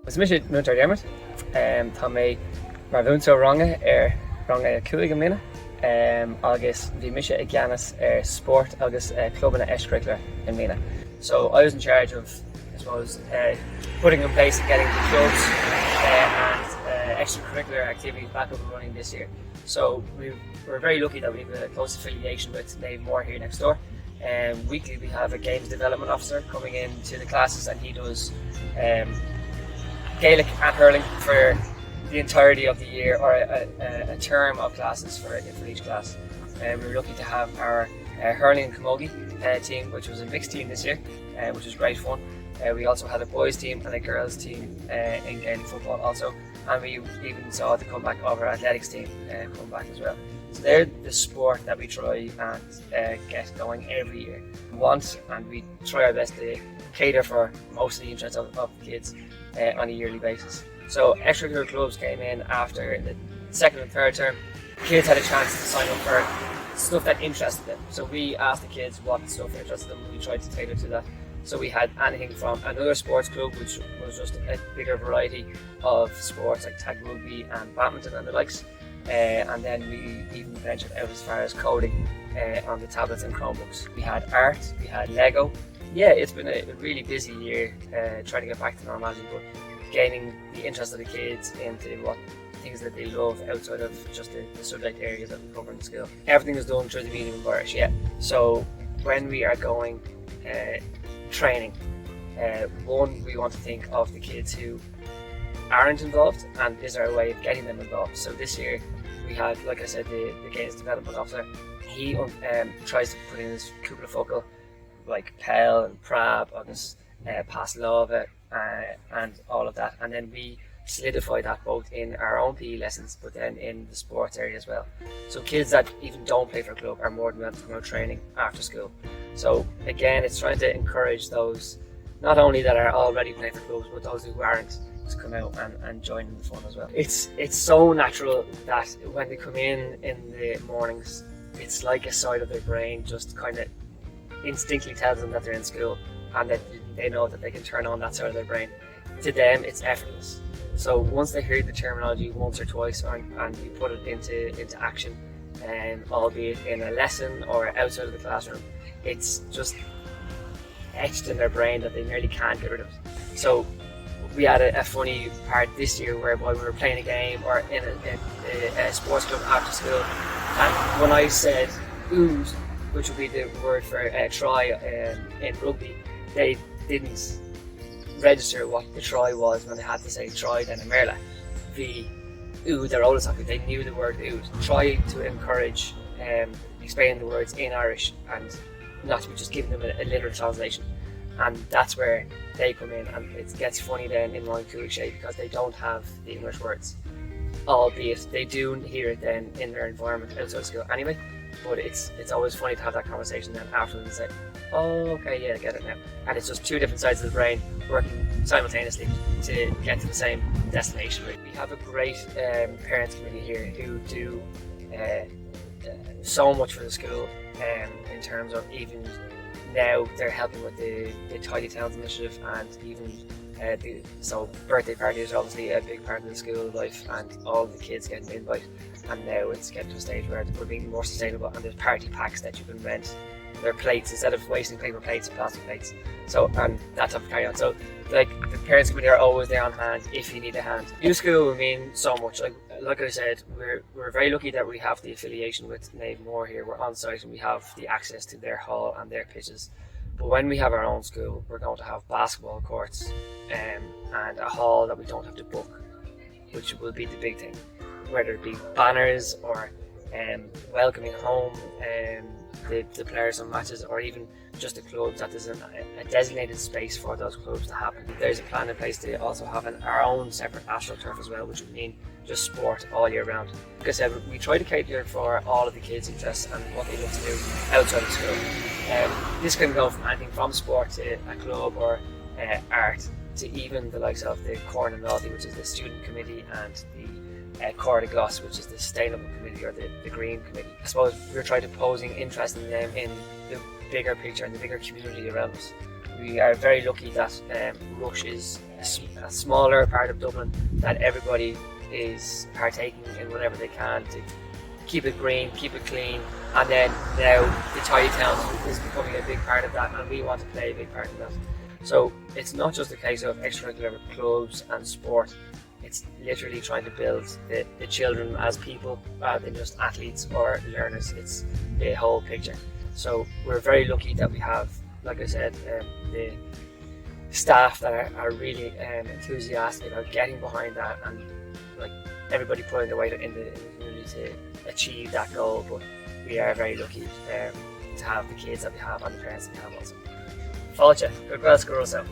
Was mise Múinteoir Diarmuid, tá mé mar bhúnta range range cuaig an mbliana, agus bhí mise ag gceannas sport agus clubbanna extra-curricular in mbliana. So I was in charge of, I suppose, putting in place and getting the clubs and extra-curricular activities back up and running this year. So we're very lucky that we have a close affiliation with Múinteoir here next door. Weekly we have a games development officer coming into the classes, and he does Gaelic and hurling for the entirety of the year, or a term of classes for each class. We were lucky to have our hurling and camogie team, which was a mixed team this year, which was great fun. We also had a boys team and a girls team in Gaelic football also, and we even saw the comeback of our athletics team come back as well. So they're the sport that we try and get going every year. We try our best to cater for most of the interests of the kids on a yearly basis. So extracurricular clubs came in after the second and third term. Kids had a chance to sign up for stuff that interested them. So we asked the kids what stuff interested them, and we tried to tailor to that. So we had anything from another sports club, which was just a bigger variety of sports like tag rugby and badminton and the likes. And then we even ventured out as far as coding on the tablets and Chromebooks. We had art, we had Lego. Yeah, it's been a really busy year trying to get back to normality, but gaining the interest of the kids into what things that they love outside of just the subject areas that we cover in the school. Everything is done through the medium of Irish, yeah. So when we are going training, one, we want to think of the kids who aren't involved, and is there a way of getting them involved. So this year we had, like I said, the games development officer. He tries to put in his cúpla focal like Pell and Prab, agus Paslova, and all of that, and then we solidify that both in our own PE lessons, but then in the sports area as well. So kids that even don't play for a club are more than welcome to come out training after school. So again, it's trying to encourage those not only that are already playing for clubs, but those who aren't, to come out and join in the fun as well. It's so natural that when they come in the mornings, it's like a side of their brain just kind of instinctively tells them that they're in school, and that they know that they can turn on that side of their brain. To them, it's effortless. So once they hear the terminology once or twice, and you put it into action, albeit in a lesson or outside of the classroom, it's just etched in their brain that they nearly can't get rid of it. So we had a funny part this year whereby we were playing a game or in a sports club after school, and when I said "ood," which would be the word for try in rugby, they didn't register what the try was when they had to say try then in Merla. The ood, their oldest hockey, they knew the word ood. Try to encourage explaining the words in Irish and not to be just giving them a literal translation. And that's where they come in, and it gets funny then in Múinteoir shape because they don't have the English words, albeit they do hear it then in their environment outside school anyway. But it's always funny to have that conversation then after and say, oh, okay, yeah, I get it now. And it's just two different sides of the brain working simultaneously to get to the same destination. We have a great parents committee here who do so much for the school in terms of even now they're helping with the Tidy Towns initiative, and even so birthday parties are obviously a big part of the school life, and all the kids get an invite, and now it's getting to a stage where we're being more sustainable, and there's party packs that you can rent. They're plates instead of wasting paper plates and plastic plates. So, and that type of carry on. So like the parents committee are always there on hand if you need a hand. New school will mean so much. Like I said, we're very lucky that we have the affiliation with Múinteoir here. We're on site and we have the access to their hall and their pitches. But when we have our own school, we're going to have basketball courts and a hall that we don't have to book, which will be the big thing. Whether it be banners or welcoming home the players on matches, or even just the clubs, that there's a designated space for those clubs to happen. There's a plan in place to also have our own separate AstroTurf as well, which would mean just sport all year round. Like I said, we try to cater for all of the kids' interests and what they love to do outside of school. This can go from anything from sport to a club or art, to even the likes of the Corn and Naughty, which is the student committee, and the Cor de Gloss, which is the sustainable committee, or the green committee. I suppose we're trying to posing interest in them in the bigger picture and the bigger community around us. we are very lucky that Rush is a smaller part of Dublin, that everybody is partaking in whatever they can to keep it green, keep it clean, and then now the tidy towns is becoming a big part of that, and we want to play a big part in that. So it's not just a case of extracurricular clubs and sport, it's literally trying to build the children as people rather than just athletes or learners. It's the whole picture. So we're very lucky that we have, like I said, the staff that are really enthusiastic about getting behind that, and like everybody putting their weight in the community to achieve that goal. But we are very lucky to have the kids that we have and the parents that we have also. Fáilte, go Gaelscoil Ros Eo.